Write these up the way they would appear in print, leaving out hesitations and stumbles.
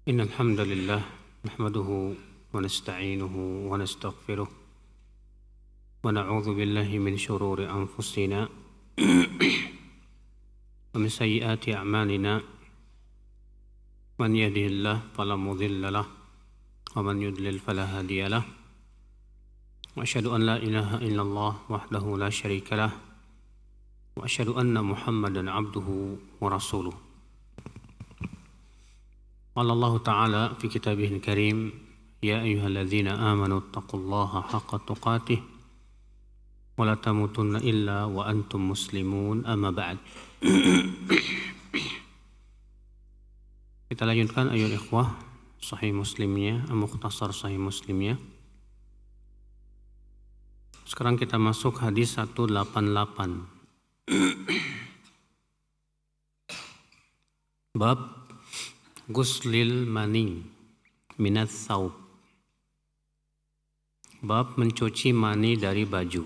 إن الحمد لله نحمده ونستعينه ونستغفره ونعوذ بالله من شرور أنفسنا ومن سيئات أعمالنا من يهده الله فلا مضل له ومن يضلل فلا هادي له وأشهد أن لا إله إلا الله وحده لا شريك له وأشهد أن محمدا عبده ورسوله. قال الله تعالى في كتابه الكريم يا أيها الذين آمنوا اتقوا الله حق تقاته ولا تموتن إلا وأنتم مسلمون أما بعد. Kita lanjutkan ayat ikhwah Sahih Muslimnya, Mukhtasar Sahih Muslimnya. Sekarang kita masuk hadis 188. Bab Guslil mani minat thawb. Bab mencuci mani dari baju.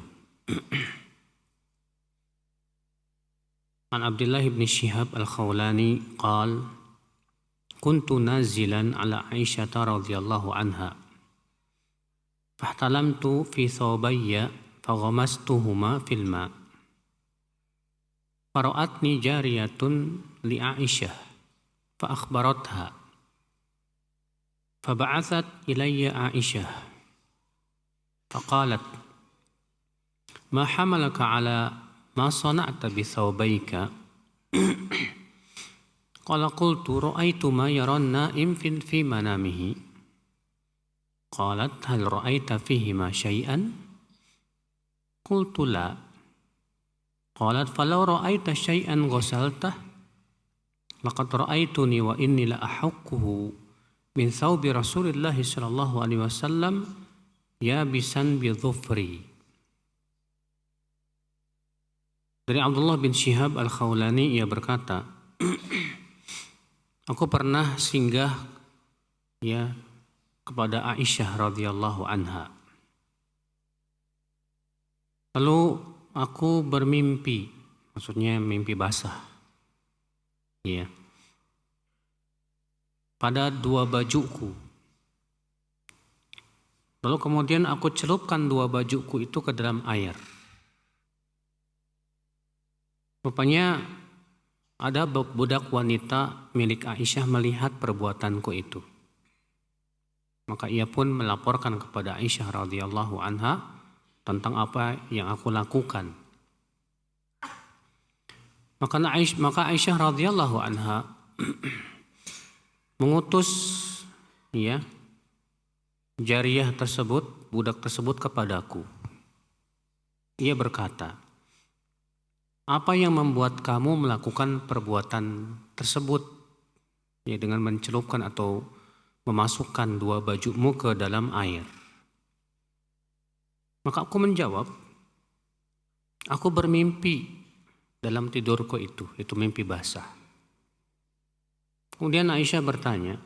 An Abdullah bin Shihab al-Khawlani qal kuntu nazilan ala Aisyah radhiyallahu anha fahtalamtu fi thawbayya faghamastuhuma fil ma fara'atni jariyatun li Aisyah فأخبرتها فبعثت إلي عائشة فقالت ما حملك على ما صنعت بثوبيك قال قلت رأيت ما يرى النائم في منامه قالت هل رأيت فيهما شيئا قلت لا قالت فلو رأيت شيئا غسلته laqad ra'aituni wa inni la ahukkuhu min thawbi Rasulillah sallallahu alaihi wasallam yabisan bi dhufri. Dari Abdullah bin Shihab al-Khawlani ia berkata, aku pernah singgah kepada Aisyah radhiyallahu anha. Lalu aku bermimpi, maksudnya mimpi basah. Pada dua bajuku. Lalu kemudian aku celupkan dua bajuku itu ke dalam air. Rupanya ada budak wanita milik Aisyah melihat perbuatanku itu. Maka ia pun melaporkan kepada Aisyah radhiyallahu anha tentang apa yang aku lakukan. Maka Aisyah radhiyallahu anha mengutus jariyah tersebut, budak tersebut kepadaku. Ia berkata, apa yang membuat kamu melakukan perbuatan tersebut dengan mencelupkan atau memasukkan dua bajumu ke dalam air? Maka aku menjawab, aku bermimpi dalam tidurku itu mimpi basah. Kemudian Aisyah bertanya,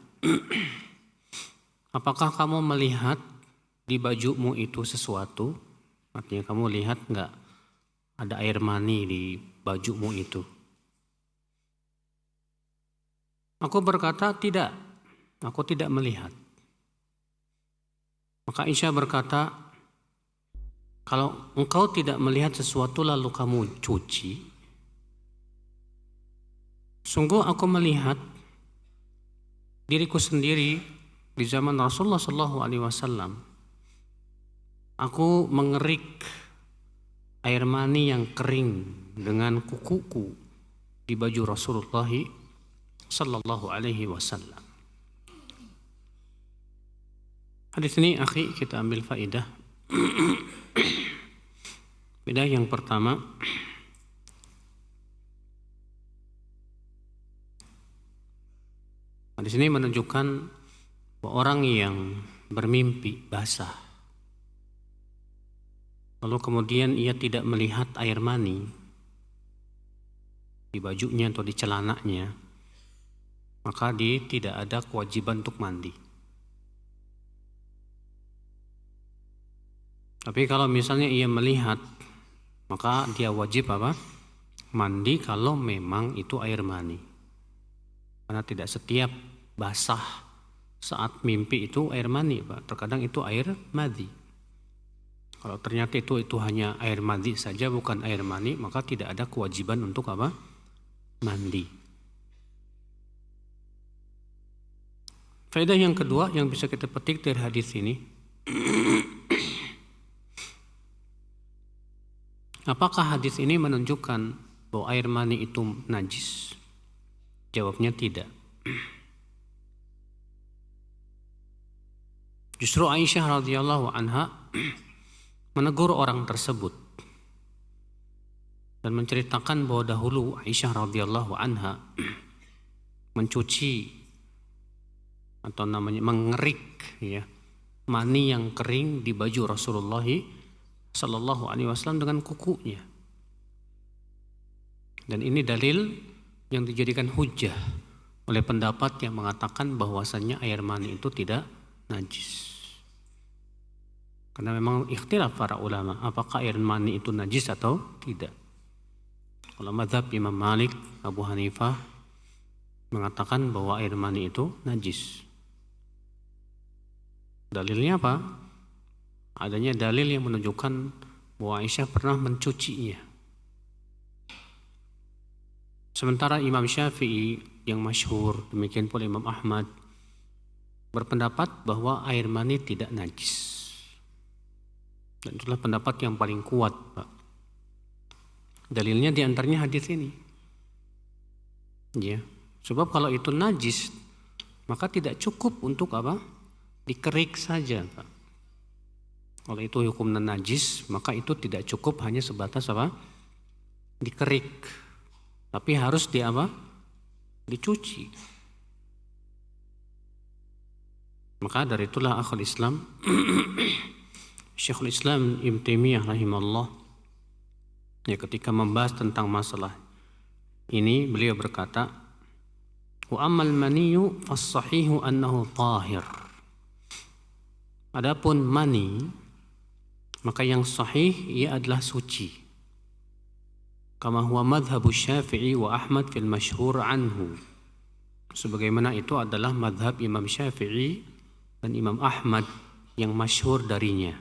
apakah kamu melihat di bajumu itu sesuatu? Artinya kamu lihat enggak ada air mani di bajumu itu? Aku berkata tidak, aku tidak melihat. Maka Aisyah berkata, kalau engkau tidak melihat sesuatu lalu kamu cuci, sungguh aku melihat diriku sendiri di zaman Rasulullah SAW. Aku mengerik air mani yang kering dengan kukuku di baju Rasulullah SAW. Hadis ini akhi kita ambil faidah. Faidah yang pertama, di sini menunjukkan bahwa orang yang bermimpi basah, lalu kemudian ia tidak melihat air mani di bajunya atau di celananya, maka dia tidak ada kewajiban untuk mandi. Tapi kalau misalnya ia melihat, maka dia wajib mandi kalau memang itu air mani. Karena tidak setiap basah saat mimpi itu air mani, Pak. Terkadang itu air madhi. Kalau ternyata itu hanya air madhi saja, bukan air mani, maka tidak ada kewajiban untuk apa? Mandi. Faedah yang kedua yang bisa kita petik dari hadis ini, apakah hadis ini menunjukkan bahwa air mani itu najis? Jawabnya tidak. Justru Aisyah radhiyallahu anha menegur orang tersebut dan menceritakan bahwa dahulu Aisyah radhiyallahu anha mencuci atau namanya mengerik ya mani yang kering di baju Rasulullah sallallahu alaihi wasallam dengan kukunya. Dan ini dalil yang dijadikan hujjah oleh pendapat yang mengatakan bahwasannya air mani itu tidak najis. Karena memang ikhtilaf para ulama apakah air mani itu najis atau tidak. Kalau mazhab Imam Malik, Abu Hanifah mengatakan bahwa air mani itu najis. Dalilnya apa? Adanya dalil yang menunjukkan bahwa Aisyah pernah mencucinya. Sementara Imam Syafi'i yang masyhur, demikian pula Imam Ahmad, berpendapat bahwa air mani tidak najis. Dan itulah pendapat yang paling kuat, Pak. Dalilnya diantaranya hadis ini. Ya, sebab kalau itu najis, maka tidak cukup untuk apa? Dikerik saja, Pak. Kalau itu hukumnya najis, maka itu tidak cukup hanya sebatas apa? Dikerik. Tapi harus dicuci. Maka dari itulah akhul Islam Syekhul Islam Ibnu Taimiyah rahimahullah ya ketika membahas tentang masalah ini beliau berkata, wa ammal maniyyu fas-sahihu annahu tahir. Adapun mani maka yang sahih ia adalah suci. Kama huwa madhhabu Syafi'i wa Ahmad fil masyhur anhu. Sebagaimana itu adalah madhab Imam Syafi'i dan Imam Ahmad yang masyhur darinya.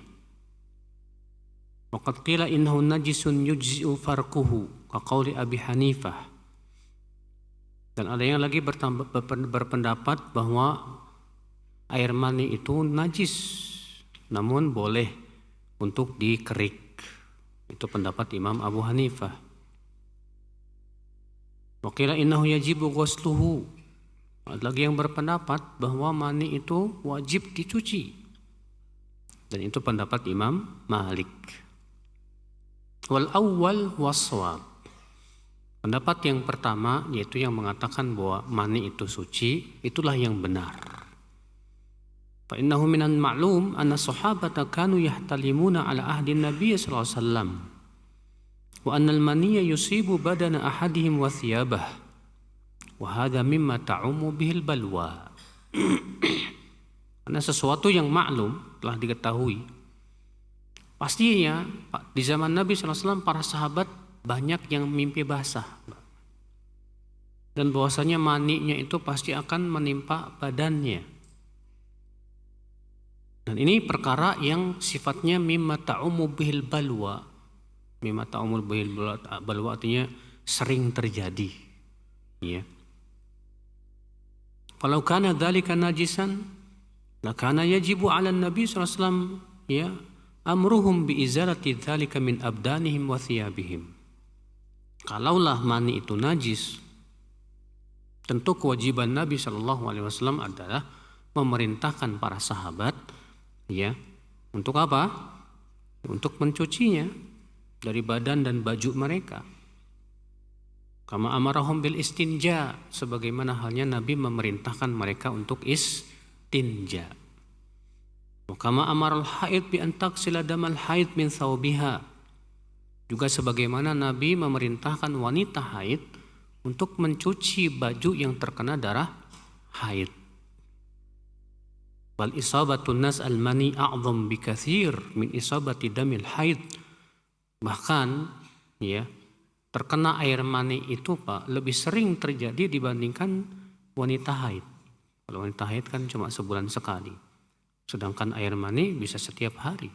Waqad qila innahu najisun yujzi'u farquhu kaqauli Abi Hanifah. Dan ada yang lagi berpendapat bahwa air mani itu najis namun boleh untuk dikerik. Itu pendapat Imam Abu Hanifah. Wa qila innahu yajibu ghusluhu. Ada lagi yang berpendapat bahwa mani itu wajib dicuci. Dan itu pendapat Imam Malik. Wal awwal waswab. Pendapat yang pertama yaitu yang mengatakan bahwa mani itu suci, itulah yang benar. Fa innahu minan ma'lum anna sahabata kanu yahtalimuna ala ahdi Nabi sallallahu alaihi wasallam. Wa anna al-maniyya yusibu badana ahadihim wa thiyabah. Wa hadha mimma ta'ummu bihil balwa. Karena sesuatu yang maklum telah diketahui. Pastinya di zaman Nabi SAW para sahabat banyak yang mimpi basah. Dan bahwasanya maninya itu pasti akan menimpa badannya. Dan ini perkara yang sifatnya mimma ta'ummu bihil balwa. Mimma ta'ummu bihil balwa artinya sering terjadi. Ya. Kalau kana dzalika najisan, lakana yajibu 'ala Nabi SAW ya amruhum bi izalati dzalika min abdanihim wa thiyabihim. Kalaulah mani itu najis, tentu kewajiban Nabi SAW adalah memerintahkan para sahabat ya untuk apa? Untuk mencucinya dari badan dan baju mereka. Kama amarahum bil istinja, sebagaimana halnya Nabi memerintahkan mereka untuk istinja. Wa kama amaral haid bi an taghsila damal haid min thawbiha. Juga sebagaimana Nabi memerintahkan wanita haid untuk mencuci baju yang terkena darah haid. Wal isabatun nas al-mani a'zam bikathir min isabati damil haid. Bahkan ya terkena air mani itu Pak lebih sering terjadi dibandingkan wanita haid. Kalau wanita haid kan cuma sebulan sekali. Sedangkan air mani bisa setiap hari.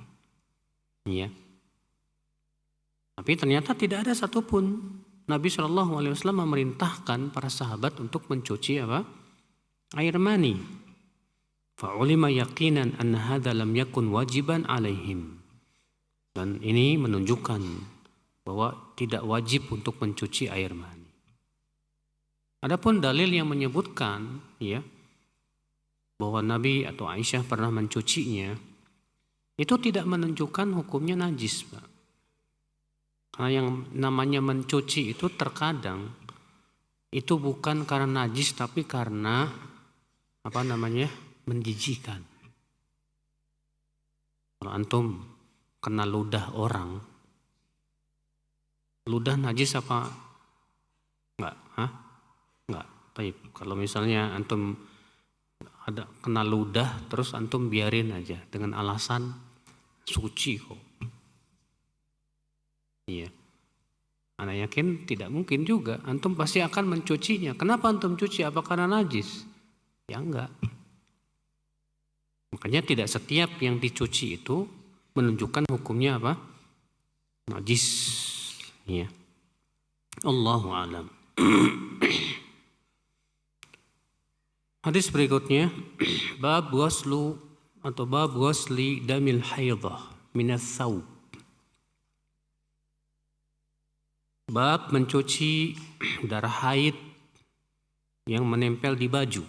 Ya. Tapi ternyata tidak ada satupun Nabi SAW memerintahkan para sahabat untuk mencuci apa? Air mani. Fa'ulima yaqinan anna hadza lam yakun wajiban alaihim. Dan ini menunjukkan bahwa tidak wajib untuk mencuci air mani. Adapun dalil yang menyebutkan ya bahwa Nabi atau Aisyah pernah mencucinya, itu tidak menunjukkan hukumnya najis, Pak. Karena yang namanya mencuci itu terkadang itu bukan karena najis tapi karena menjijikan. Kalau antum kena ludah orang, ludah najis apa enggak? Enggak. Baik. Kalau misalnya antum ada kena ludah terus antum biarin aja dengan alasan suci kok. Iya. Ana yakin tidak mungkin juga. Antum pasti akan mencucinya. Kenapa antum cuci? Apa karena najis? Ya enggak. Makanya tidak setiap yang dicuci itu menunjukkan hukumnya apa? Najis. Iya. Allahu a'lam. Hadis berikutnya, bab waslu atau bab wasli damil haidhah minas thawb. Bab mencuci darah haid yang menempel di baju.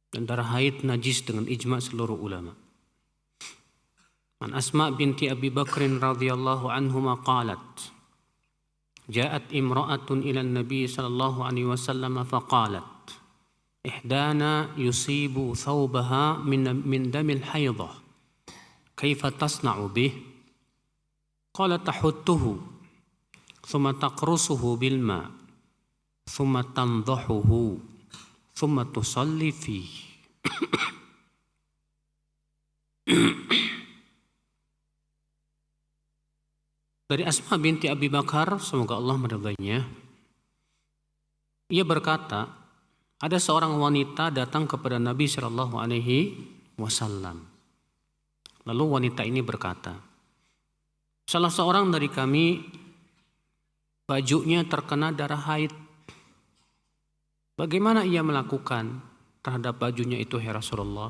Dan darah haid najis dengan ijma' seluruh ulama. An Asma binti Abi Bakrin radhiyallahu anhuma qalat, ja'at imra'atun ila an-nabi sallallahu alaihi wasallam faqalat, ihdana yusibu thawbaha min damil haidhah, kaifa tasna'u bih? Qalat tahuttuhu thumma taqrusuhu bil ma thumma tandahuhu thumma tusalli fihi. Dari Asma binti Abi Bakar, semoga Allah meridainya, ia berkata, ada seorang wanita datang kepada Nabi Shallallahu Alaihi Wasallam. Lalu wanita ini berkata, salah seorang dari kami bajunya terkena darah haid. Bagaimana ia melakukan terhadap bajunya itu, ya Rasulullah?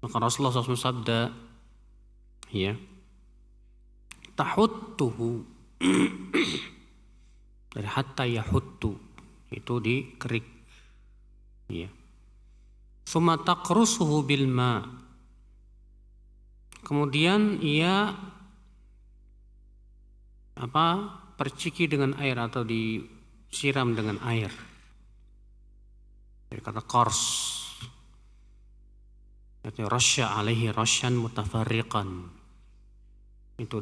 Maka Rasulullah SAW sabda, ya, tahuttuhu, dari hatta yahuttu, itu dikerik, ya. Summa taqrusuhu bil ma, kemudian ia perciki dengan air atau disiram dengan air. Dari kata qars, itu rasya alaihi rasyan mutafarriqan, itu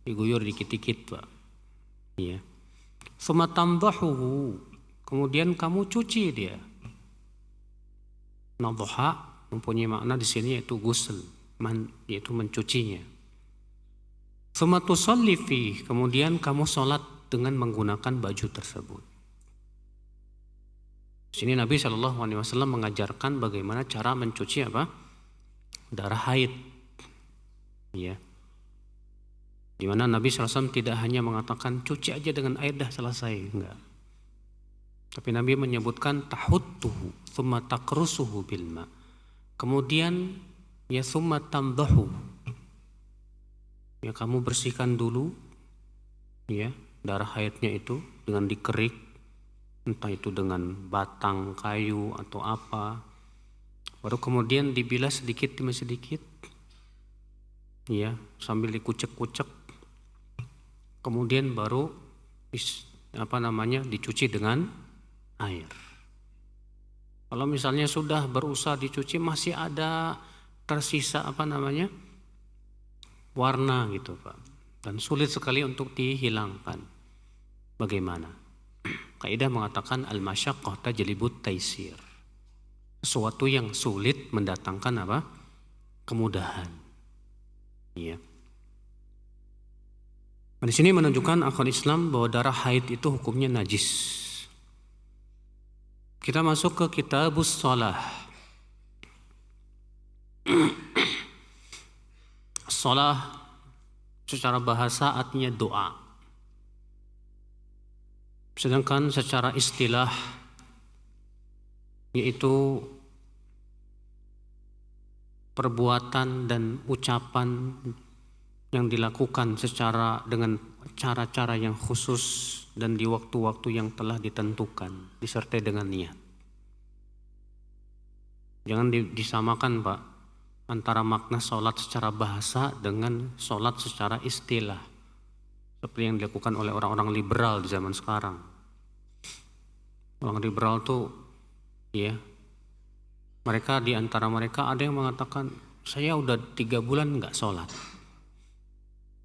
diguyur dikit-dikit, Pak. Iya. Summa tandahuhu, kemudian kamu cuci dia. Nadha mempunyai makna di sini yaitu ghusl, yaitu mencucinya. Summa tusalli fihi, kemudian kamu sholat dengan menggunakan baju tersebut. Di sini Nabi SAW mengajarkan bagaimana cara mencuci darah haid. Ya. Di mana Nabi SAW tidak hanya mengatakan cuci aja dengan air dah selesai, enggak. Tapi Nabi menyebutkan tahuttuhu, thumma taqrusuhu bil ma. Kemudian ya thumma tamdahu. Ya, kamu bersihkan dulu ya darah haidnya itu dengan dikerik, entah itu dengan batang kayu atau apa. Baru kemudian dibilas sedikit demi sedikit. Ya, sambil dikucek-kucek. Kemudian baru dicuci dengan air. Kalau misalnya sudah berusaha dicuci masih ada tersisa warna gitu, Pak, dan sulit sekali untuk dihilangkan. Bagaimana? Kaidah mengatakan al-masyaqqah tajlibut taisir. Sesuatu yang sulit mendatangkan kemudahan. Iya. Di sini menunjukkan akal Islam bahwa darah haid itu hukumnya najis. Kita masuk ke Kitabus Shalah. Shalah secara bahasa artinya doa. Sedangkan secara istilah yaitu perbuatan dan ucapan yang dilakukan secara dengan cara-cara yang khusus dan di waktu-waktu yang telah ditentukan, disertai dengan niat. Jangan disamakan Pak antara makna sholat secara bahasa dengan sholat secara istilah, seperti yang dilakukan oleh orang-orang liberal di zaman sekarang. Orang liberal tuh ya, mereka di antara mereka ada yang mengatakan saya udah 3 bulan nggak sholat.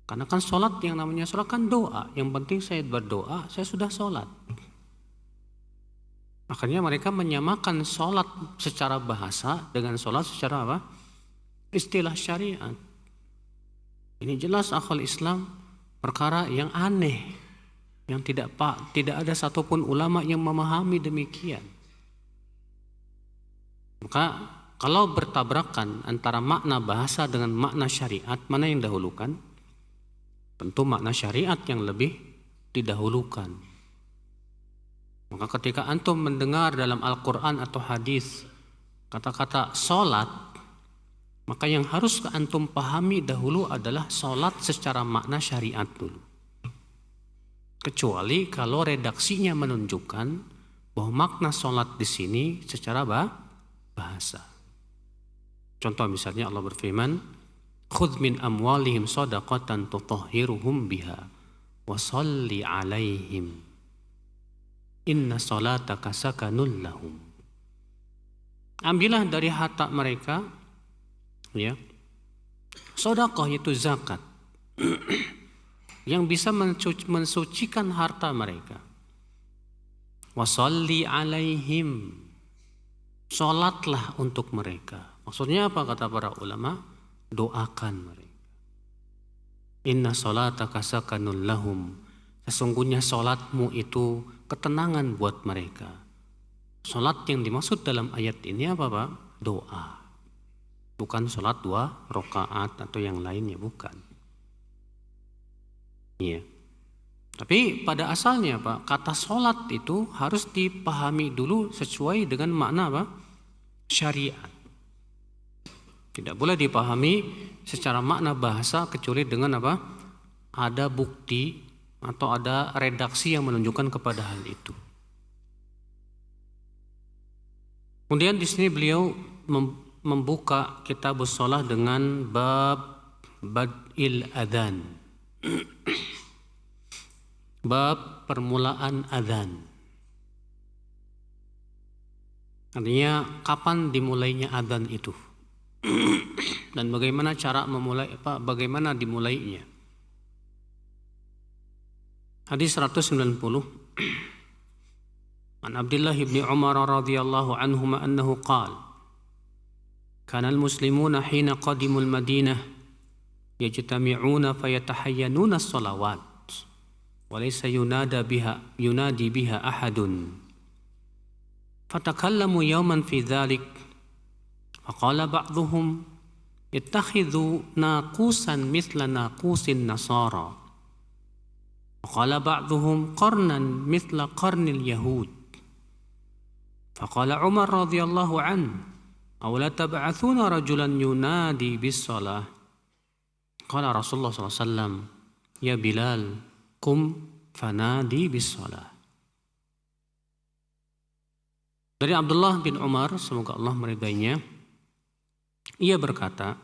Karena kan sholat, yang namanya sholat kan doa. Yang penting saya berdoa, saya sudah sholat. Akhirnya mereka menyamakan sholat secara bahasa dengan sholat secara apa? Istilah syariat. Ini jelas akal Islam perkara yang aneh, yang tidak ada satupun ulama yang memahami demikian. Maka kalau bertabrakan antara makna bahasa dengan makna syariat, mana yang dahulukan? Tentu makna syariat yang lebih didahulukan. Maka ketika antum mendengar dalam Al-Quran atau hadis kata-kata sholat, maka yang harus antum pahami dahulu adalah sholat secara makna syariat dulu. Kecuali kalau redaksinya menunjukkan bahwa makna sholat di sini secara bahasa. Contoh misalnya Allah berfirman, khudh min amwalihim shadaqatan tutahhiruhum biha wa shalli alaihim inna salataka sakanul lahum. Ambillah dari harta mereka ya, sedekah itu zakat yang bisa mensucikan harta mereka. Wa shalli alaihim, salatlah untuk mereka. Maksudnya apa kata para ulama? Doakan mereka. Inna salataka sakanul lahum, sesungguhnya salatmu itu ketenangan buat mereka. Salat yang dimaksud dalam ayat ini apa Pak? Doa. Bukan salat 2 rakaat atau yang lainnya, bukan. Iya. Tapi pada asalnya Pak, kata salat itu harus dipahami dulu sesuai dengan makna apa? Syariat. Tidak boleh dipahami secara makna bahasa kecuali dengan apa? Ada bukti atau ada redaksi yang menunjukkan kepada hal itu. Kemudian di sini beliau membuka Kitabus Shalah dengan bab bad'il adzan. Bab permulaan adzan. Artinya kapan dimulainya adzan itu? Dan bagaimana cara bagaimana dimulainya. Hadis 190. An Abdullah bin Umar radhiyallahu anhuma annahu qala kana al-muslimuna hina qadimu al-Madinah yajtami'una fayatahayyanuna as-salawat wa laysa yunadi biha ahadun fatakallamu yawman fi dhalik فقال بعضهم اتخذوا ناقوسا مثل ناقوس النصارى وقال بعضهم قرنا مثل قرن اليهود فقال عمر رضي الله عنه أولا تبعثون رجلا ينادي بالصلاة قال رسول الله صلى الله عليه وسلم يا بلال قم فنادي بالصلاة. Dari Abdullah bin Umar, semoga Allah meridainya, ia berkata,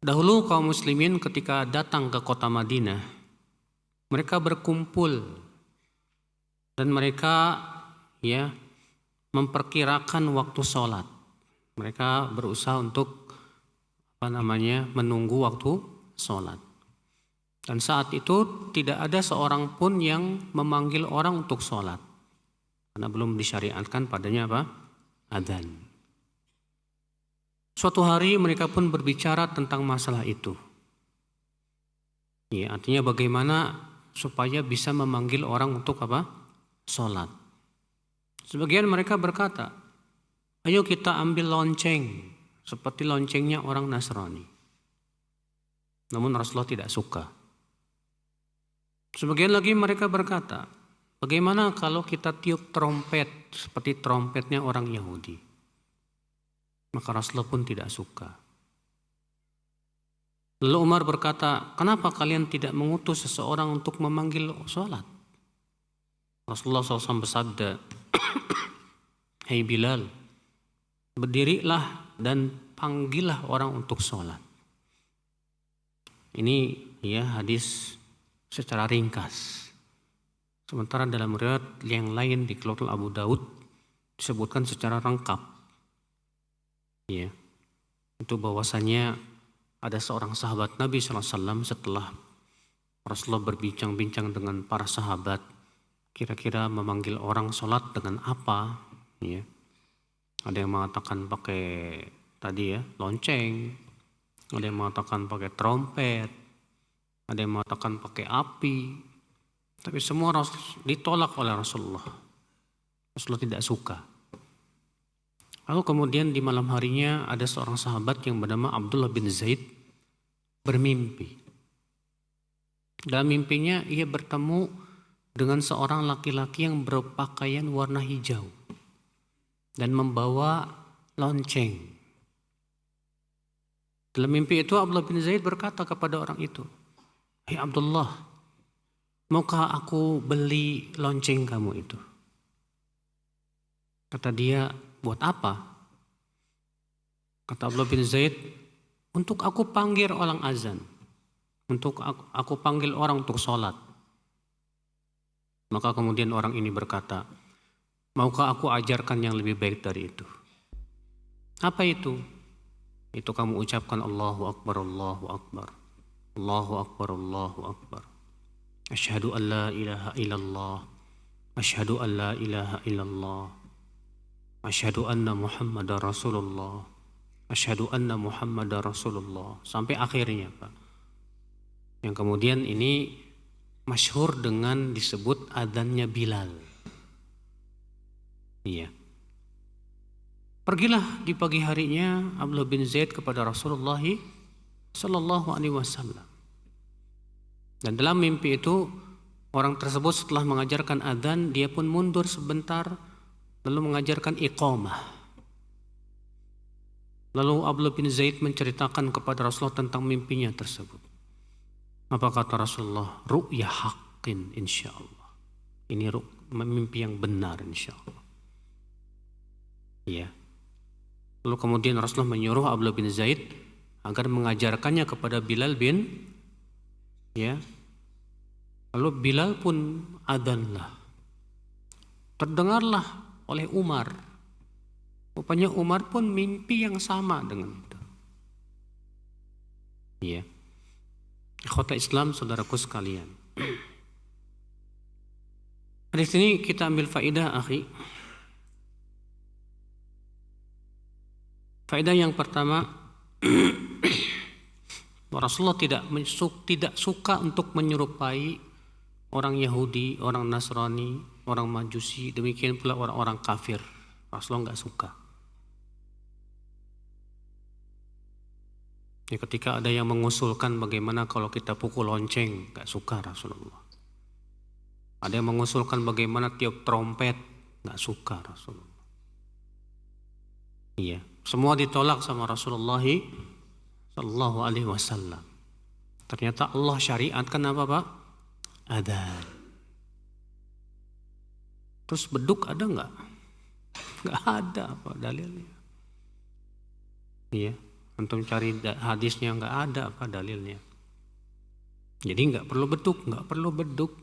dahulu kaum muslimin ketika datang ke kota Madinah, mereka berkumpul dan mereka ya memperkirakan waktu sholat. Mereka berusaha untuk menunggu waktu sholat. Dan saat itu tidak ada seorang pun yang memanggil orang untuk sholat, karena belum disyariatkan padanya adzan. Suatu hari mereka pun berbicara tentang masalah itu. Ya, artinya bagaimana supaya bisa memanggil orang untuk sholat. Sebagian mereka berkata, ayo kita ambil lonceng seperti loncengnya orang Nasrani. Namun Rasulullah tidak suka. Sebagian lagi mereka berkata, bagaimana kalau kita tiup trompet seperti trompetnya orang Yahudi? Maka Rasulullah pun tidak suka. Lalu Umar berkata, kenapa kalian tidak mengutus seseorang untuk memanggil sholat? Rasulullah SAW bersabda, Hai Bilal, berdirilah dan panggillah orang untuk sholat. Ini ya hadis secara ringkas. Sementara dalam riwayat yang lain di Kitabul Abu Daud disebutkan secara lengkap. Ya, itu bahwasanya ada seorang sahabat Nabi SAW setelah Rasulullah berbincang-bincang dengan para sahabat, kira-kira memanggil orang sholat dengan apa? Ya, ada yang mengatakan pakai tadi ya lonceng, ada yang mengatakan pakai trompet, ada yang mengatakan pakai api. Tapi semua ditolak oleh Rasulullah. Rasulullah tidak suka. Lalu kemudian di malam harinya ada seorang sahabat yang bernama Abdullah bin Zaid bermimpi. Dalam mimpinya ia bertemu dengan seorang laki-laki yang berpakaian warna hijau dan membawa lonceng. Dalam mimpi itu Abdullah bin Zaid berkata kepada orang itu, Hei Abdullah, maukah aku beli lonceng kamu itu? Kata dia, buat apa? Kata Abdullah bin Zaid, untuk aku panggil orang azan. Untuk aku panggil orang untuk sholat. Maka kemudian orang ini berkata, maukah aku ajarkan yang lebih baik dari itu? Apa itu? Itu kamu ucapkan Allahu Akbar, Allahu Akbar. Allahu Akbar, Allahu Akbar. Asyhadu an la ilaha illallah. Asyhadu an la ilaha illallah. Asyhadu anna Muhammadar Rasulullah. Asyhadu anna Muhammadar Rasulullah. Sampai akhirnya, Pak. Yang kemudian ini masyhur dengan disebut adzannya Bilal. Iya. Pergilah di pagi harinya Abdullah bin Zaid kepada Rasulullah sallallahu alaihi wasallam. Dan dalam mimpi itu orang tersebut setelah mengajarkan adzan, dia pun mundur sebentar lalu mengajarkan iqamah. Lalu Abdullah bin Zaid menceritakan kepada Rasulullah tentang mimpinya tersebut. Apa kata Rasulullah? Ru'ya haqqin insyaallah. Ini mimpi yang benar insyaallah. Ya. Lalu kemudian Rasulullah menyuruh Abdullah bin Zaid agar mengajarkannya kepada Bilal bin ya. Lalu Bilal pun adzanlah. Terdengarlah oleh Umar. Rupanya Umar pun mimpi yang sama dengan itu. Iya. Ikhwata Islam, saudaraku sekalian. Di sini kita ambil faedah, akhi. Faedah yang pertama, Rasulullah tidak suka untuk menyerupai orang Yahudi, orang Nasrani, orang Majusi, demikian pula orang-orang kafir. Rasulullah nggak suka. Ya, ketika ada yang mengusulkan bagaimana kalau kita pukul lonceng, nggak suka Rasulullah. Ada yang mengusulkan bagaimana tiup trompet, nggak suka Rasulullah. Iya, semua ditolak sama Rasulullah Sallallahu Alaihi Wasallam. Ternyata Allah syariatkan apa, Pak? Adzan. Terus beduk ada nggak? Nggak ada, apa dalilnya? Iya. Antum cari hadisnya, nggak ada apa dalilnya. Jadi nggak perlu beduk,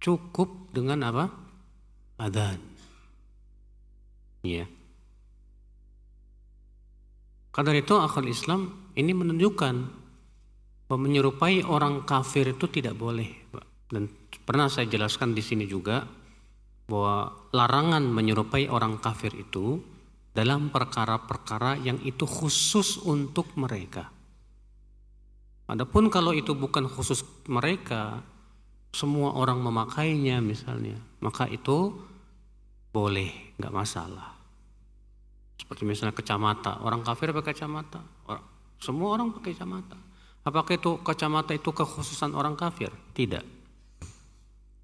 cukup dengan apa? Adzan. Ya. Karena itu akal Islam ini menunjukkan bahwa menyerupai orang kafir itu tidak boleh. Dan pernah saya jelaskan di sini juga bahwa larangan menyerupai orang kafir itu dalam perkara-perkara yang itu khusus untuk mereka. Adapun kalau itu bukan khusus mereka, semua orang memakainya misalnya, maka itu boleh, nggak masalah. Seperti misalnya kacamata, orang kafir pakai kacamata, semua orang pakai kacamata. Apakah itu kacamata itu kekhususan orang kafir? Tidak.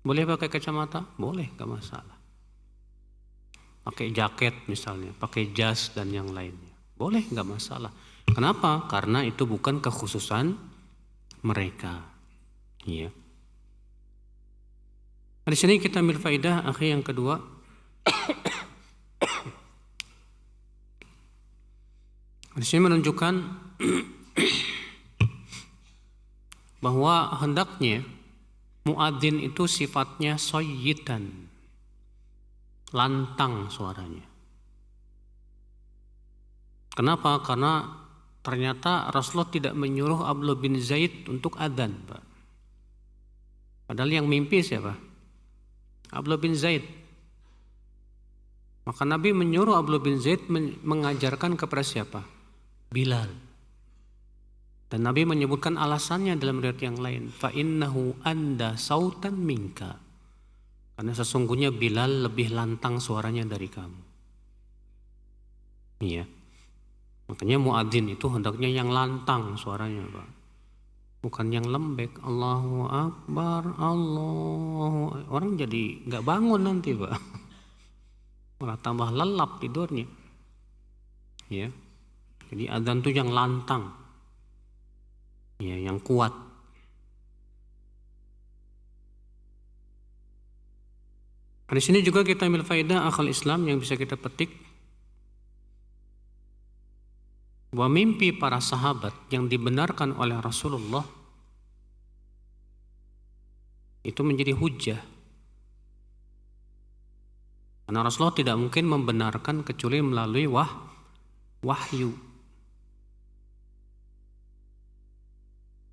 Boleh pakai kacamata? Boleh, nggak masalah. Pakai jaket misalnya, pakai jas dan yang lainnya. Boleh, nggak masalah. Kenapa? Karena itu bukan kekhususan mereka. Iya. Di sini kita ambil faedah akhir yang kedua. Di sini menunjukkan bahwa hendaknya muadzin itu sifatnya sayyidan, lantang suaranya. Kenapa? Karena ternyata Rasulullah tidak menyuruh Abdullah bin Zaid untuk adzan, Pak. Padahal yang mimpi siapa? Abdullah bin Zaid. Maka Nabi menyuruh Abdullah bin Zaid mengajarkan kepada siapa? Bilal. Dan Nabi menyebutkan alasannya dalam riwayat yang lain. Fa innahu anda sautan minka. Karena sesungguhnya Bilal lebih lantang suaranya dari kamu. Iya. Makanya muadzin itu hendaknya yang lantang suaranya, Pak. Bukan yang lembek. Allahu Akbar, Allahu. Orang jadi nggak bangun nanti, Pak. Malah tambah lelap tidurnya. Ya. Jadi adzan itu yang lantang. Ya, yang kuat. Di sini juga kita ambil faedah akal Islam yang bisa kita petik. Bahwa mimpi para sahabat yang dibenarkan oleh Rasulullah itu menjadi hujjah. Karena Rasulullah tidak mungkin membenarkan kecuali melalui wahyu.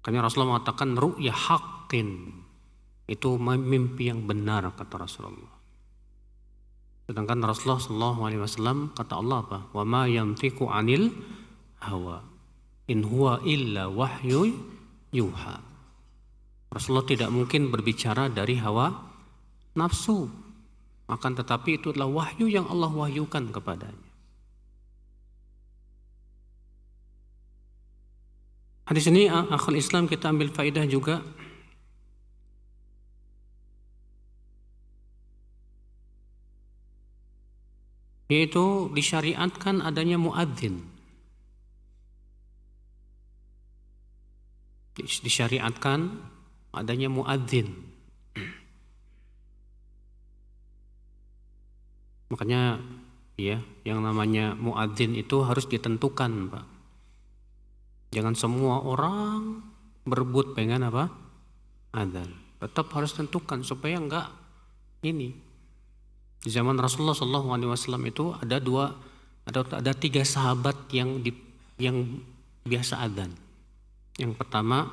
Karena Rasulullah mengatakan ru'ya haqqin, itu mimpi yang benar kata Rasulullah. Sedangkan Rasulullah SAW kata Allah apa? Wa ma yantiqu 'anil hawa in huwa illa wahyu yuha. Rasulullah tidak mungkin berbicara dari hawa nafsu, akan tetapi itu adalah wahyu yang Allah wahyukan kepadanya. Hadis ini akhul Islam kita ambil faedah juga yaitu disyariatkan adanya muadzin. Disyariatkan adanya muadzin. Makanya ya, yang namanya muadzin itu harus ditentukan, Pak. Jangan semua orang berebut pengen apa? Adzan. Tetap harus tentukan supaya enggak ini. Di zaman Rasulullah SAW itu ada 3 sahabat yang biasa adzan. Yang pertama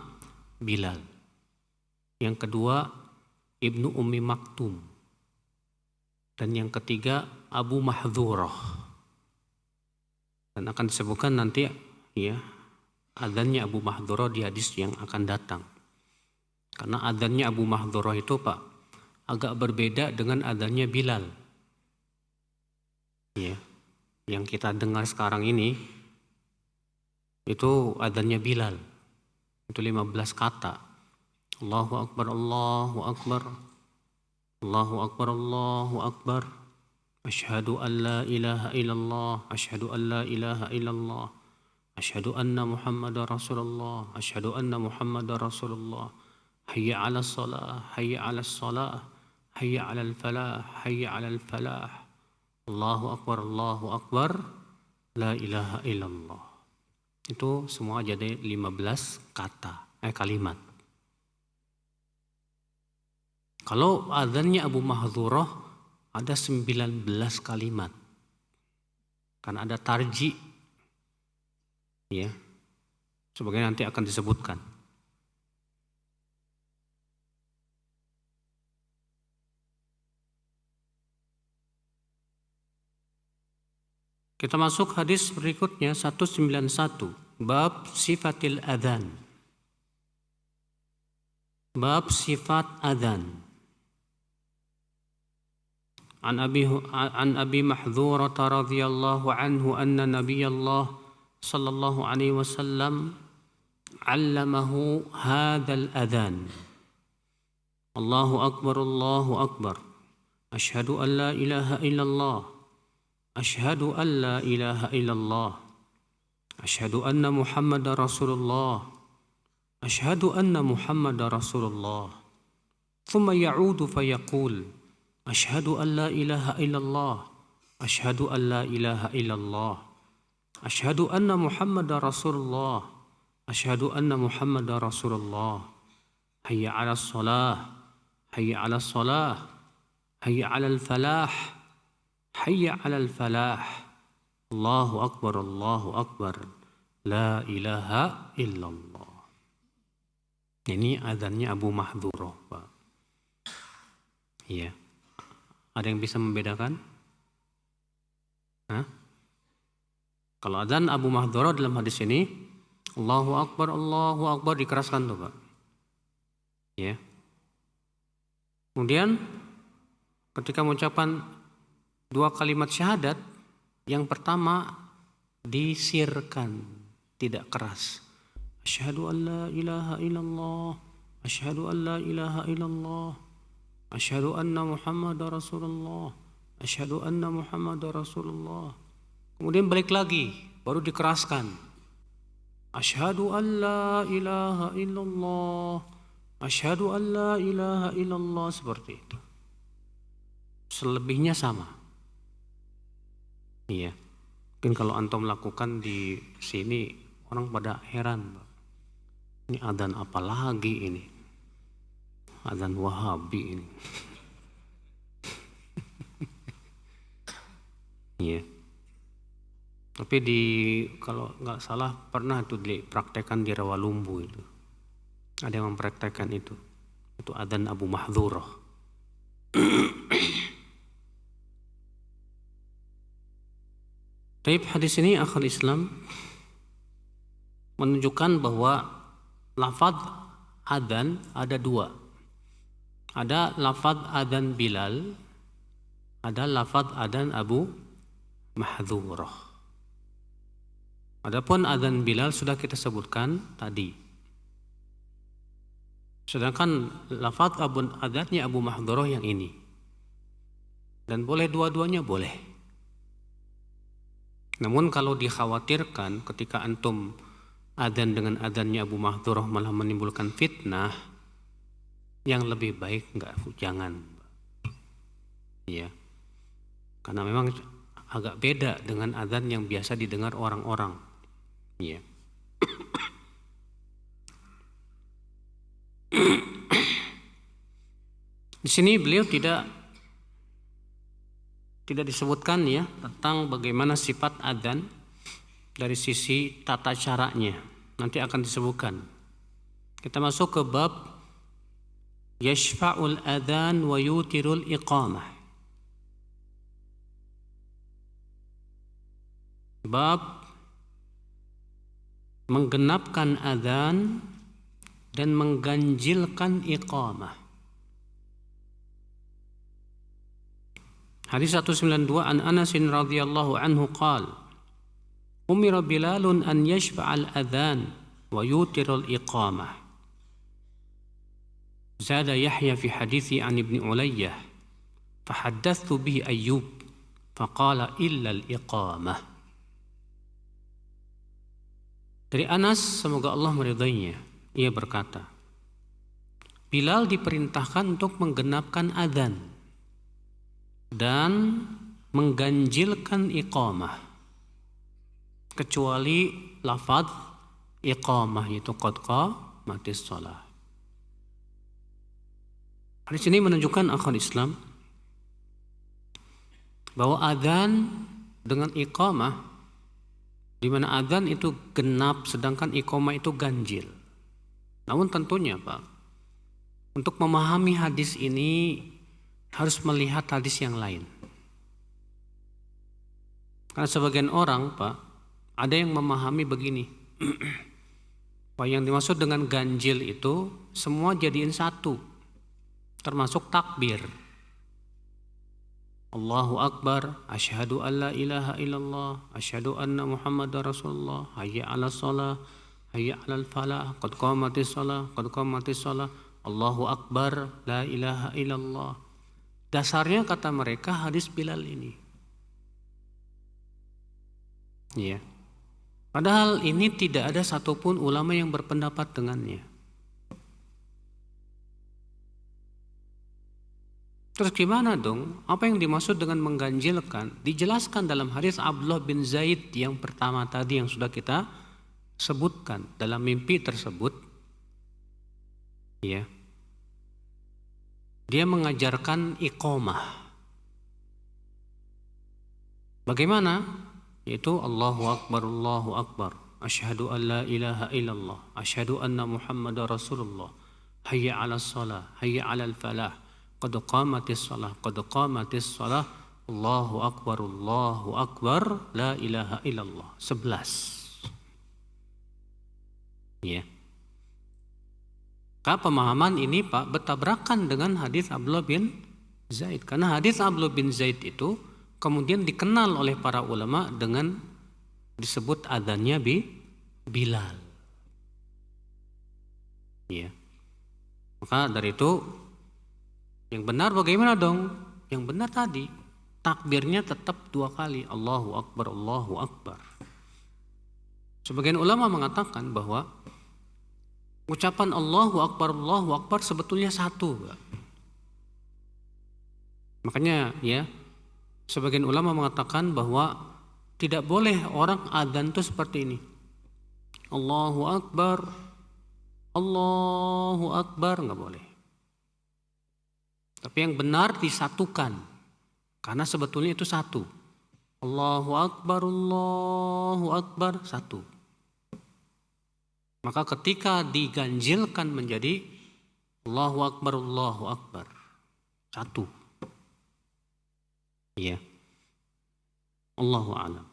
Bilal. Yang kedua Ibnu Ummi Maktum. Dan yang ketiga Abu Mahdhurah. Dan akan disebutkan nanti ya adzannya Abu Mahdhurah di hadis yang akan datang. Karena adzannya Abu Mahdhurah itu Pak agak berbeda dengan adzannya Bilal. Ya, yang kita dengar sekarang ini itu adzannya Bilal. Itu 15 kata. Allahu Akbar, Allahu Akbar. Allahu Akbar, Allahu Akbar. Asyhadu an la ilaha illallah, asyhadu an la ilaha illallah. Asyhadu anna Muhammadar Rasulullah, asyhadu anna Muhammadar Rasulullah. Hayya 'alas shalah, hayya 'alas shalah, hayya 'alal falah, hayya 'alal falah. Allahu Akbar, Allahu Akbar. La ilaha illallah. Itu semua jadi 15 kalimat. Kalau adzannya Abu Mahdhurah ada 19 kalimat. Karena ada tarji. Ya, sebagai nanti akan disebutkan. Kita masuk hadis berikutnya 191, bab sifatil adzan. Bab sifat adzan. عن أبي محذورة رضي الله عنه أن نبي الله صلى الله عليه وسلم علمه هذا الأذان الله أكبر الله أكبر أشهد أن لا إله إلا الله أشهد أن لا إله إلا الله أشهد أن محمد رسول الله أشهد أن محمد رسول الله ثم يعود فيقول أشهد أن لا إله إلا الله أشهد أن لا إله إلا الله أشهد أن محمد رسول الله أشهد أن محمد رسول الله حي على الصلاة حي على الصلاة حي على الفلاح حي على الفلاح الله أكبر الله أكبر لا إله إلا الله. Ini azannya Abu Mahdhurah, Pak. Iya. Ada yang bisa membedakan? Hah? Kalau azan Abu Mahdhurah dalam hadis ini, Allahu Akbar dikeraskan tuh, Pak. Ya. Kemudian ketika mengucapkan dua kalimat syahadat, yang pertama disirkan, tidak keras. Asyhadu an la ilaha illallah, asyhadu an la ilaha illallah, asyhadu anna Muhammadar Rasulullah, asyhadu anna Muhammadar Rasulullah. Kemudian balik lagi, baru dikeraskan. Asyhadu an la ilaha illallah, asyhadu an la ilaha illallah, seperti itu. Selebihnya sama. Iya. Mungkin kalau antum lakukan di sini orang pada heran, Pak. Ini adzan apa lagi ini? Adzan Wahabi ini. Iya. Tapi kalau nggak salah pernah itu dipraktekkan di Rawalumbu itu. Ada yang mempraktekkan itu. Itu adzan Abu Mahdhurah. Taib, hadis ini akhul Islam menunjukkan bahwa lafaz adzan ada dua. Ada lafaz adzan Bilal, ada lafaz adzan Abu Mahdhurah. Adapun adzan Bilal sudah kita sebutkan tadi. Sedangkan lafaz adzannya Abu Mahdhurah yang ini. Dan boleh dua-duanya boleh. Namun kalau dikhawatirkan ketika antum adzan dengan adzannya Abu Mahdhurah malah menimbulkan fitnah, yang lebih baik jangan. Ya. Karena memang agak beda dengan adzan yang biasa didengar orang-orang. Ya. Di sini beliau tidak disebutkan ya tentang bagaimana sifat adzan dari sisi tata caranya. Nanti akan disebutkan. Kita masuk ke bab yashfa'ul adzan wa yutirul iqamah. Bab menggenapkan adzan dan mengganjilkan iqamah. Hadis 192 an Anas radhiyallahu anhu qala umira Bilalun an yashfa'al adzan wa yutirul iqamah. Zada Yahya fi hadithi an Ibn Ulayyah fahaddathu bihi Ayyub faqala illa al-iqamah. Dari Anas, semoga Allah meridainya, ia berkata, Bilal diperintahkan untuk menggenapkan adzan dan mengganjilkan iqamah, kecuali lafaz iqamah, yaitu qad qamatis shalah. Hadis ini menunjukkan akhwat Islam bahwa adzan dengan iqamah, di mana adzan itu genap sedangkan iqamah itu ganjil. Namun tentunya Pak, untuk memahami hadis ini harus melihat hadis yang lain. Karena sebagian orang Pak, ada yang memahami begini, bahwa yang dimaksud dengan ganjil itu semua jadiin satu, termasuk takbir. Allahu Akbar, asyhadu an la ilaha illallah, asyhadu anna Muhammadar Rasulullah, hayya 'alas shalah, hayya 'alal falah, qad qamatis shalah, qad qamatis shalah, Allahu Akbar, la ilaha illallah. Dasarnya kata mereka hadis Bilal ini. Ya. Padahal ini tidak ada satupun ulama yang berpendapat dengannya. Terus gimana dong? Apa yang dimaksud dengan mengganjilkan? Dijelaskan dalam hadis Abdullah bin Zaid yang pertama tadi yang sudah kita sebutkan. Dalam mimpi tersebut, ya, dia mengajarkan iqamah. Bagaimana? Yaitu Allahu Akbar, Allahu Akbar, asyhadu an la ilaha illallah, asyhadu anna Muhammadar Rasulullah, hayya 'alas shalah, hayya 'alal falah, qad qamatis shalah, qad qamatis shalah, Allahu Akbar, la ilaha illallah. 11. Ya. Karena pemahaman ini Pak bertabrakan dengan hadis Abdullah bin Zaid. Karena hadis Abdullah bin Zaid itu kemudian dikenal oleh para ulama dengan disebut adzannya Bilal. Ya. Maka dari itu yang benar bagaimana dong? Yang benar tadi takbirnya tetap 2 kali, Allahu Akbar, Allahu Akbar. Sebagian ulama mengatakan bahwa ucapan Allahu Akbar sebetulnya satu. Makanya ya, sebagian ulama mengatakan bahwa tidak boleh orang adzan itu seperti ini. Allahu Akbar, nggak boleh. Tapi yang benar disatukan, karena sebetulnya itu satu. Allahu Akbar, satu. Maka ketika diganjilkan menjadi Allahu Akbar, satu. Iya. Allahu a'lam.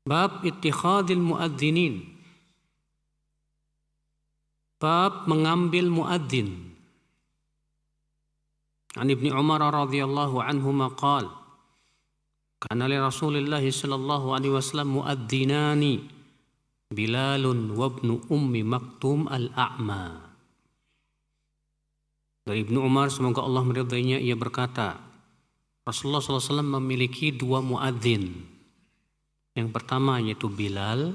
Bab ittikhadil muadzinin. Bab mengambil muadzin. An Ibnu Umar radhiyallahu anhuma qala kana li Rasulillah sallallahu alaihi wasallam muadzinani Bilalun wa ibnu Ummi Maktum al-A'ma. Dari Ibnu Umar, semoga Allah meridainya, ia berkata, Rasulullah SAW memiliki 2 muadzin. Yang pertama yaitu Bilal,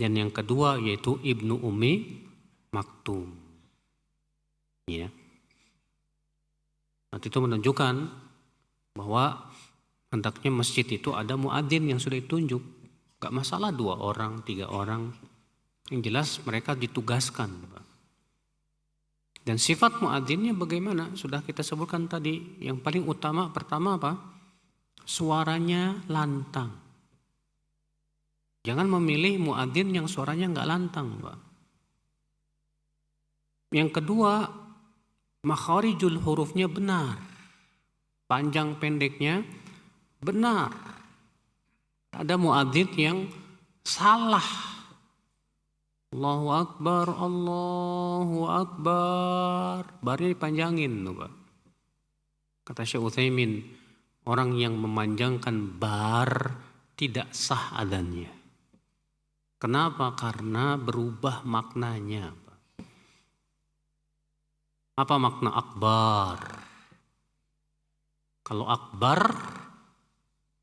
dan yang kedua yaitu Ibnu Ummi Maktum. Ya. Nanti itu menunjukkan bahwa hendaknya masjid itu ada muadzin yang sudah ditunjuk. Gak masalah 2 orang, 3 orang. Yang jelas mereka ditugaskan. Dan sifat muadzinnya bagaimana? Sudah kita sebutkan tadi. Yang paling utama pertama apa? Suaranya lantang. Jangan memilih muadzin yang suaranya nggak lantang, Pak. Yang kedua, makharijul hurufnya benar. Panjang pendeknya benar. Ada muadzin yang salah. Allahu Akbar, barnya dipanjangin tuh, Pak. Kata Syekh Utsaimin, orang yang memanjangkan bar tidak sah adzannya. Kenapa? Karena berubah maknanya, Pak. Apa makna akbar? Kalau akbar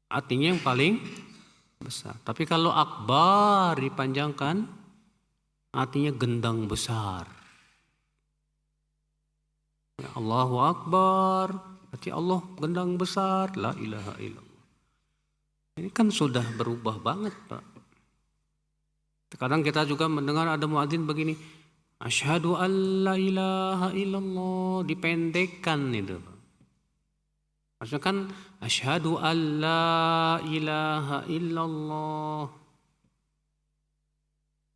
artinya yang paling besar. Tapi kalau akbar dipanjangkan artinya gendang besar. Ya, Allahu Akbar, berarti Allah gendang besar, la ilaha illallah. Ini kan sudah berubah banget, Pak. Kadang kita juga mendengar ada muadzin begini, asyhadu an la ilaha illallah, dipendekkan itu, Pak. Maksudnya kan asyhadu an la ilaha illallah.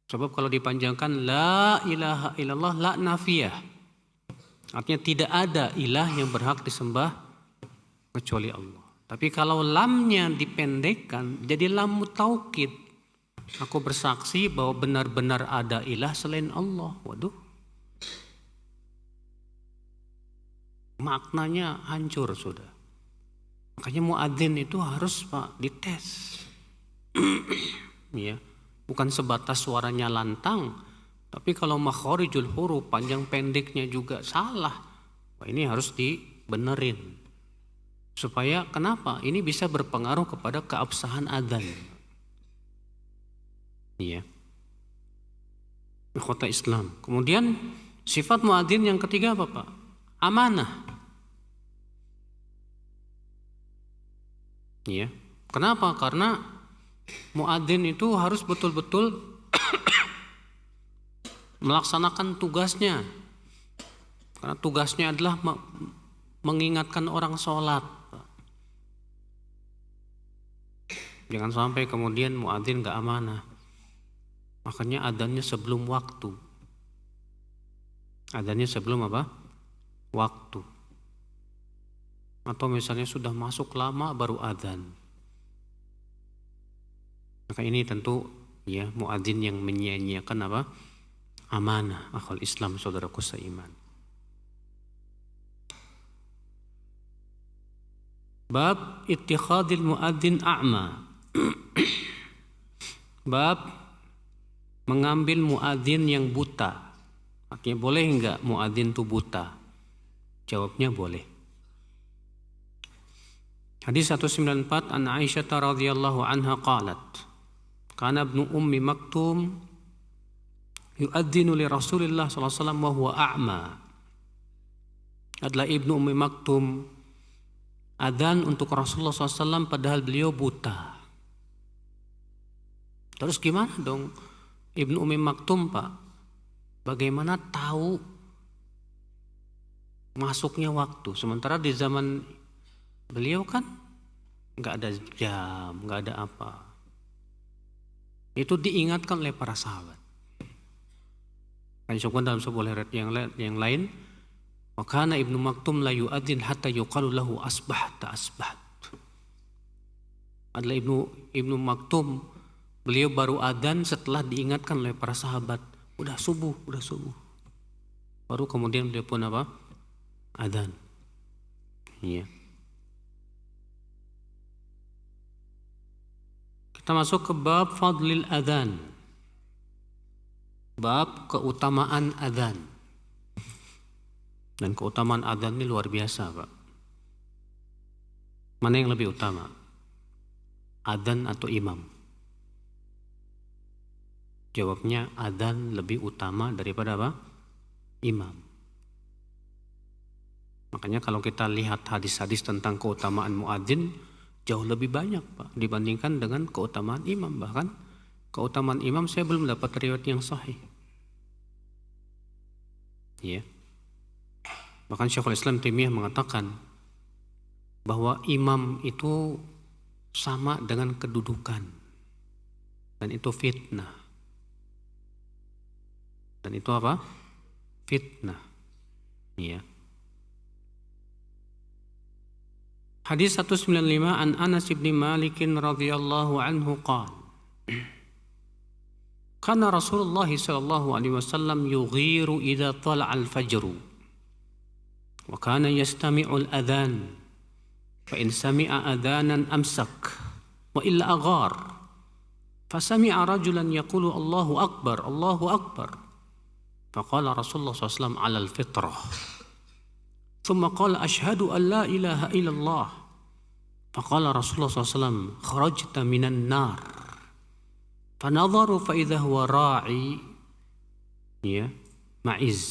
Sebab kalau dipanjangkan la ilaha illallah, la nafiyah. Artinya tidak ada ilah yang berhak disembah kecuali Allah. Tapi kalau lamnya dipendekkan jadi lam mutaukid. Aku bersaksi bahwa benar-benar ada ilah selain Allah. Waduh. maknanya hancur sudah. Makanya muadzin itu harus Pak dites. Ya, bukan sebatas suaranya lantang, tapi kalau makharijul huruf panjang pendeknya juga salah. Wah, ini harus dibenerin. Supaya kenapa? Ini bisa berpengaruh kepada keabsahan adzan. Iya. Ikhwata Islam. Kemudian sifat muadzin yang ketiga apa Pak? Amanah. Iya. Kenapa? Karena muadzin itu harus betul-betul melaksanakan tugasnya. Karena tugasnya adalah mengingatkan orang sholat. Jangan sampai kemudian muadzin gak amanah. Makanya adzannya sebelum waktu. Adzannya sebelum apa? Waktu. Atau misalnya sudah masuk lama baru adzan. Maka ini tentu ya muadzin yang menyia-nyiakan apa? Amanah akhwal Islam saudaraku seiman. Bab ittikhadil muadzin a'ma. Bab mengambil muadzin yang buta. Artinya boleh enggak muadzin itu buta? Jawabnya boleh. Hadis 194 an Aisyah radhiyallahu anha qalat, kana ibnu ummi maktum yu'adzinu li Rasulillah sallallahu alaihi wasallam wa huwa a'ma. Adalah ibnu ummi maktum adzan untuk Rasulullah SAW padahal beliau buta. Terus gimana dong Ibnu Ummi Maktum Pak? Bagaimana tahu masuknya waktu? Sementara di zaman beliau kan nggak ada jam, nggak ada apa. Itu diingatkan oleh para sahabat. Disebutkan dalam sebuah riwayat yang lain, wa kana Ibnu Maktum la yu'adzin hatta yuqalu lahu asbahta asbaht. Adalah Ibnu Maktum, beliau baru adzan setelah diingatkan oleh para sahabat, udah subuh. Baru kemudian beliau pun apa? Adzan. Iya. Kita masuk ke bab fadlil adzan. Bab keutamaan adzan. Dan keutamaan adzan ini luar biasa, Pak. Mana yang lebih utama? Adzan atau imam? Jawabnya adzan lebih utama daripada apa? Imam. Makanya kalau kita lihat hadis-hadis tentang keutamaan muadzin jauh lebih banyak Pak dibandingkan dengan keutamaan imam. Bahkan keutamaan imam saya belum dapat riwayat yang sahih. Ya. Bahkan Syekhul Islam Taimiyah mengatakan bahwa imam itu sama dengan kedudukan dan itu fitnah. Dan itu apa? Fitnah. Ya. Hadis 195 an Anas bin Malik radhiyallahu anhu qala, kana Rasulullah sallallahu alaihi wasallam yughiru idza tala'a al-fajr wa kana yastami'u al-adhan fa in sami'a adhanan amsak wa illa aghar fa sami'a rajulan yaqulu Allahu akbar Allahu akbar. فقال رسول الله صلى الله عليه وسلم على الفطرة ثم قال أشهد أن لا إله إلا الله فقال رسول الله صلى الله عليه وسلم خرجت من النار فنظروا فإذا هو راعي معز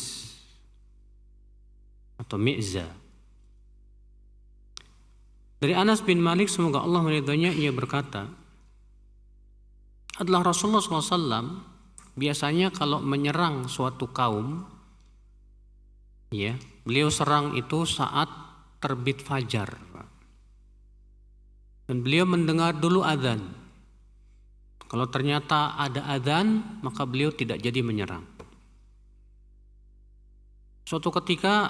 atau mi'za. Dari Anas bin Malik semoga Allah meridhoinya, ia berkata, adalah Rasulullah SAW biasanya kalau menyerang suatu kaum, ya, beliau serang itu saat terbit fajar. Dan beliau mendengar dulu adzan. Kalau ternyata ada adzan, maka beliau tidak jadi menyerang. Suatu ketika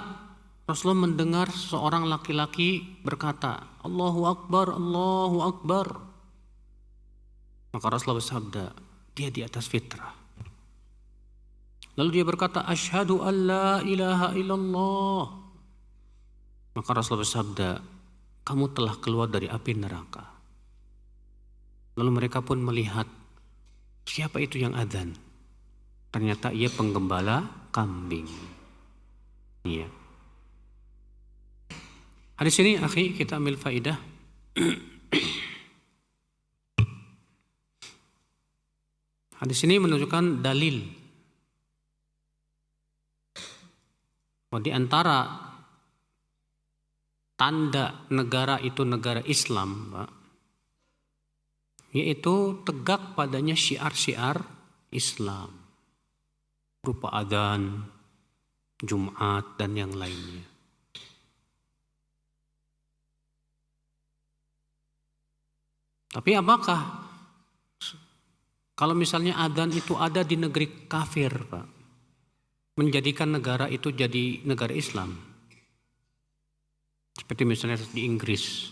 Rasulullah mendengar seorang laki-laki berkata, Allahu Akbar, Allahu Akbar. Maka Rasulullah bersabda, dia di atas fitrah. Lalu dia berkata, asyhadu an la ilaha illallah. Maka Rasulullah bersabda, kamu telah keluar dari api neraka. Lalu mereka pun melihat, siapa itu yang adzan? Ternyata ia penggembala kambing. Iya. Hadis ini, akhi, kita ambil faidah. Hadis ini menunjukkan dalil bahwa di antara tanda negara itu negara Islam, Pak, yaitu tegak padanya syiar-syiar Islam berupa adzan, Jumat, dan yang lainnya. Tapi apakah kalau misalnya adzan itu ada di negeri kafir, Pak, menjadikan negara itu jadi negara Islam? Seperti misalnya di Inggris.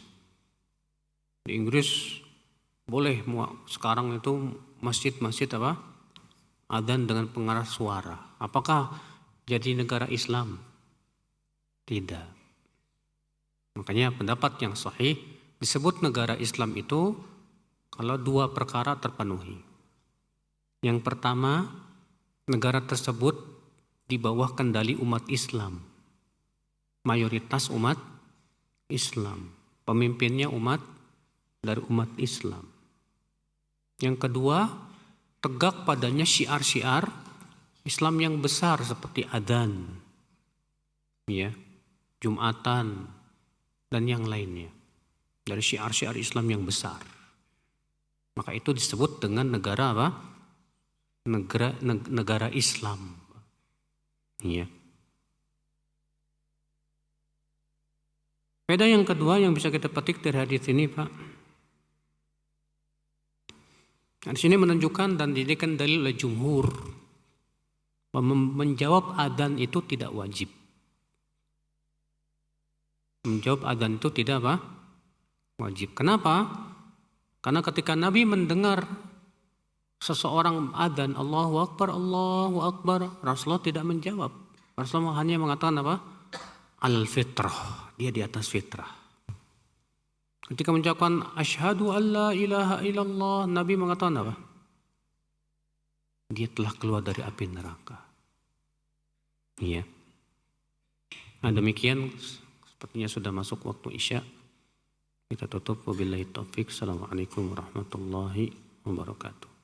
Di Inggris boleh sekarang itu masjid-masjid apa? Adzan dengan pengeras suara. Apakah jadi negara Islam? Tidak. Makanya pendapat yang sahih disebut negara Islam itu kalau dua perkara terpenuhi. Yang pertama, negara tersebut di bawah kendali umat Islam. Mayoritas umat Islam. Pemimpinnya umat dari umat Islam. Yang kedua, tegak padanya syiar-syiar Islam yang besar seperti adzan, ya, Jumatan, dan yang lainnya. Dari syiar-syiar Islam yang besar. Maka itu disebut dengan negara apa? Negara Islam. Ya. Faedah yang kedua yang bisa kita petik dari hadis ini, Pak. Hadis ini menunjukkan dan dijadikan dalil oleh jumhur menjawab adzan itu tidak wajib. Menjawab adzan itu tidak apa? Wajib. Kenapa? Karena ketika Nabi mendengar seseorang adzan Allahu Akbar, Rasulullah tidak menjawab. Rasulullah hanya mengatakan apa? Al-fitrah, dia di atas fitrah. Ketika mengucapkan asyhadu alla ilaha illallah, Nabi mengatakan apa? Dia telah keluar dari api neraka. Iya. Nah, demikian sepertinya sudah masuk waktu Isya. Kita tutup wabillahi taufik. Assalamualaikum warahmatullahi wabarakatuh.